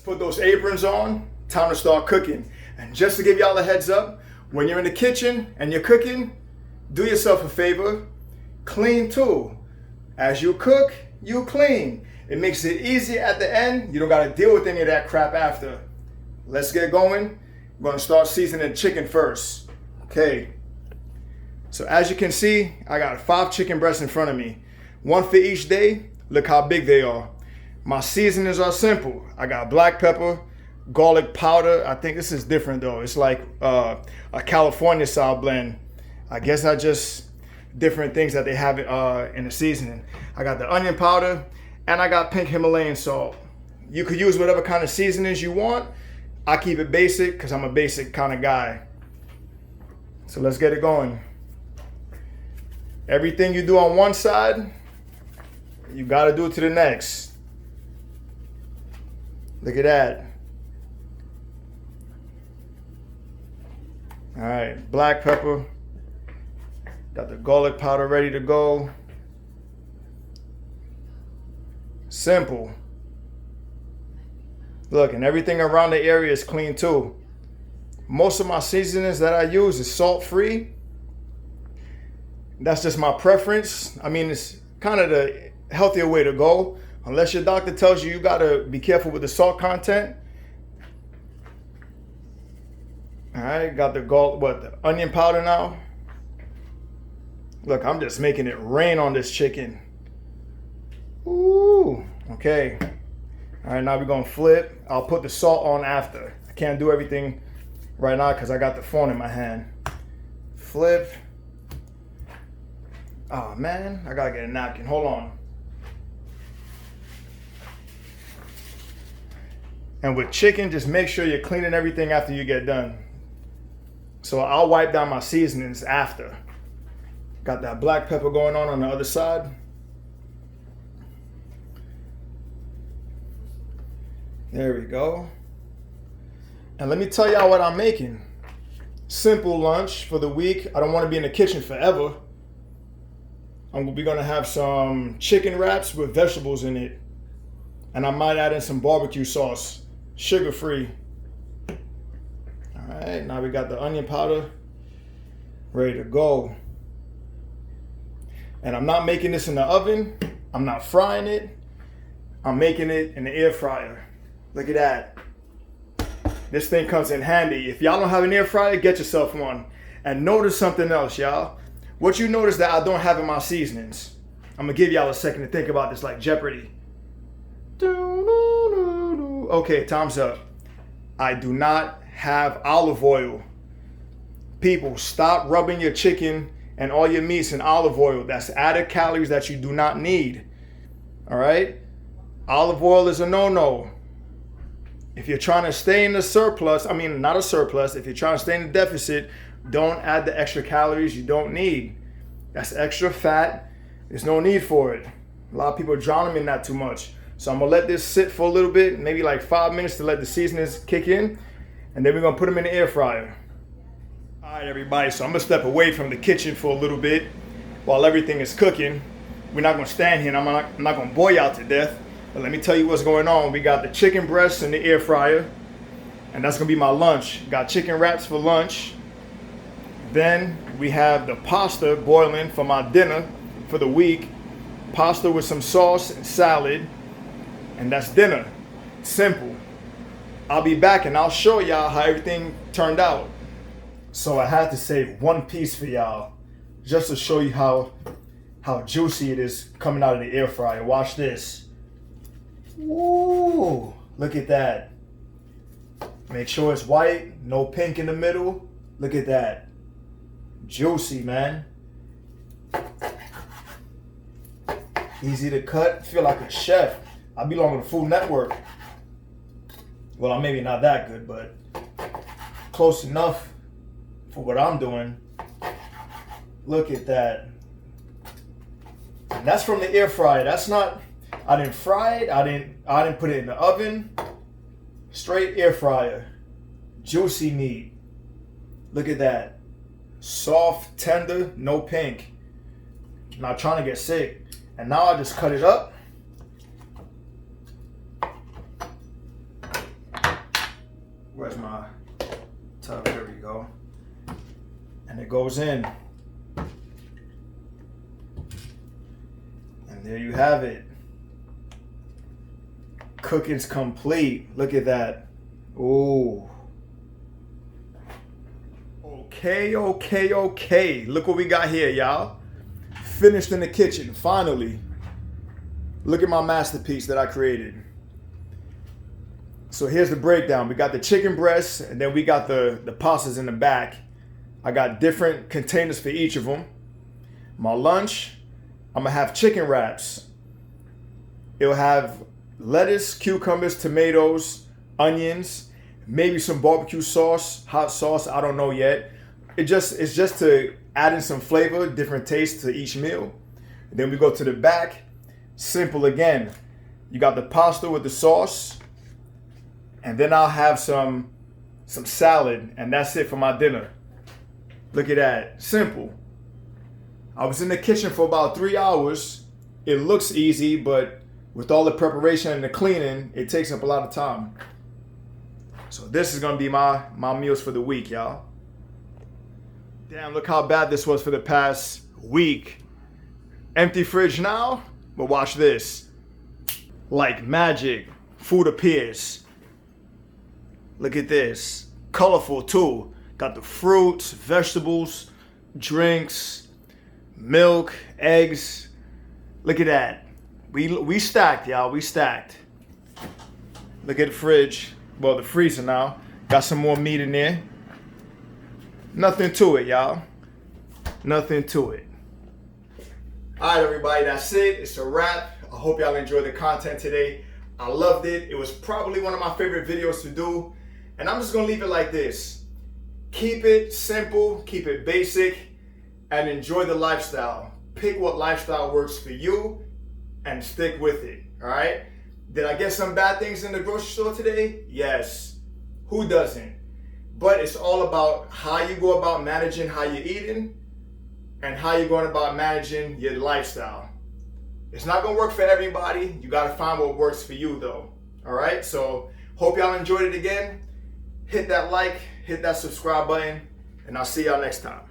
Put those aprons on, time to start cooking. And just to give y'all a heads up, when you're in the kitchen and you're cooking, do yourself a favor, clean too. As you cook, you clean. It makes it easy at the end. You don't gotta deal with any of that crap after. Let's get going. We're gonna start seasoning the chicken first. Okay. So as you can see, I got 5 chicken breasts in front of me. 1 for each day. Look how big they are. My seasonings are simple. I got black pepper, garlic powder. I think this is different though. It's like a California style blend. I guess I just different things that they have in the seasoning. I got the onion powder and I got pink Himalayan salt. You could use whatever kind of seasonings you want. I keep it basic because I'm a basic kind of guy. So let's get it going. Everything you do on one side, you got to do it to the next. Look at that. All right, black pepper. Got the garlic powder ready to go. Simple. Look, and everything around the area is clean too. Most of my seasonings that I use is salt-free. That's just my preference. I mean, it's kind of the healthier way to go. Unless your doctor tells you gotta be careful with the salt content. All right, got the onion powder now. Look, I'm just making it rain on this chicken. Ooh, okay. All right, now we're gonna flip. I'll put the salt on after. I can't do everything right now because I got the phone in my hand. Flip. Oh man, I gotta get a napkin, hold on. And with chicken, just make sure you're cleaning everything after you get done. So I'll wipe down my seasonings after. Got that black pepper going on the other side. There we go. And let me tell y'all what I'm making. Simple lunch for the week. I don't want to be in the kitchen forever. We're gonna have some chicken wraps with vegetables in it. And I might add in some barbecue sauce, sugar-free. All right, now we got the onion powder ready to go. And I'm not making this in the oven. I'm not frying it. I'm making it in the air fryer. Look at that. This thing comes in handy. If y'all don't have an air fryer, get yourself one. And notice something else, y'all. What you notice that I don't have in my seasonings. I'm gonna give y'all a second to think about this like Jeopardy. Okay, time's up. I do not have olive oil. People, stop rubbing your chicken and all your meats in olive oil. That's added calories that you do not need. All right? Olive oil is a no-no. If you're trying to stay in the surplus, I mean, not a surplus, if you're trying to stay in the deficit, don't add the extra calories you don't need. That's extra fat. There's no need for it. A lot of people drown them in that too much. So I'm gonna let this sit for a little bit, maybe like 5 minutes to let the seasonings kick in. And then we're gonna put them in the air fryer. All right, everybody, so I'm gonna step away from the kitchen for a little bit while everything is cooking. We're not gonna stand here and I'm not gonna bore y'all to death. But let me tell you what's going on. We got the chicken breasts in the air fryer. And that's gonna be my lunch. Got chicken wraps for lunch. Then we have the pasta boiling for my dinner for the week. Pasta with some sauce and salad. And that's dinner. Simple. I'll be back and I'll show y'all how everything turned out. So I had to save one piece for y'all just to show you how juicy it is coming out of the air fryer. Watch this. Ooh, look at that. Make sure it's white, no pink in the middle. Look at that. Juicy, man. Easy to cut. Feel like a chef. I belong to the Food Network. Well, I'm maybe not that good, but close enough for what I'm doing. Look at that. And that's from the air fryer. That's not, I didn't fry it. I didn't put it in the oven. Straight air fryer. Juicy meat. Look at that. Soft, tender, no pink. Not trying to get sick. And now I just cut it up. Where's my tub? There we go. And it goes in. And there you have it. Cooking's complete. Look at that. Ooh. Okay. Look what we got here, y'all. Finished in the kitchen, finally. Look at my masterpiece that I created. So here's the breakdown. We got the chicken breasts, and then we got the pastas in the back. I got different containers for each of them. My lunch, I'm gonna have chicken wraps. It'll have lettuce, cucumbers, tomatoes, onions, maybe some barbecue sauce, hot sauce, I don't know yet. It's just to add in some flavor, different taste to each meal. Then we go to the back, simple again. You got the pasta with the sauce, and then I'll have some salad, and that's it for my dinner. Look at that, simple. I was in the kitchen for about 3 hours. It looks easy, but with all the preparation and the cleaning, it takes up a lot of time. So this is gonna be my meals for the week, y'all. Damn, look how bad this was for the past week. Empty fridge now, but watch this. Like magic, food appears. Look at this, colorful too. Got the fruits, vegetables, drinks, milk, eggs. Look at that. We stacked, y'all, we stacked. Look at the fridge, well, the freezer now. Got some more meat in there. Nothing to it, y'all. Nothing to it. All right, everybody, that's it. It's a wrap. I hope y'all enjoyed the content today. I loved it. It was probably one of my favorite videos to do. And I'm just gonna leave it like this. Keep it simple, keep it basic, and enjoy the lifestyle. Pick what lifestyle works for you and stick with it, all right? Did I get some bad things in the grocery store today? Yes. Who doesn't? But it's all about how you go about managing how you're eating and how you're going about managing your lifestyle. It's not gonna work for everybody. You gotta find what works for you though, all right? So hope y'all enjoyed it again. Hit that like, hit that subscribe button, and I'll see y'all next time.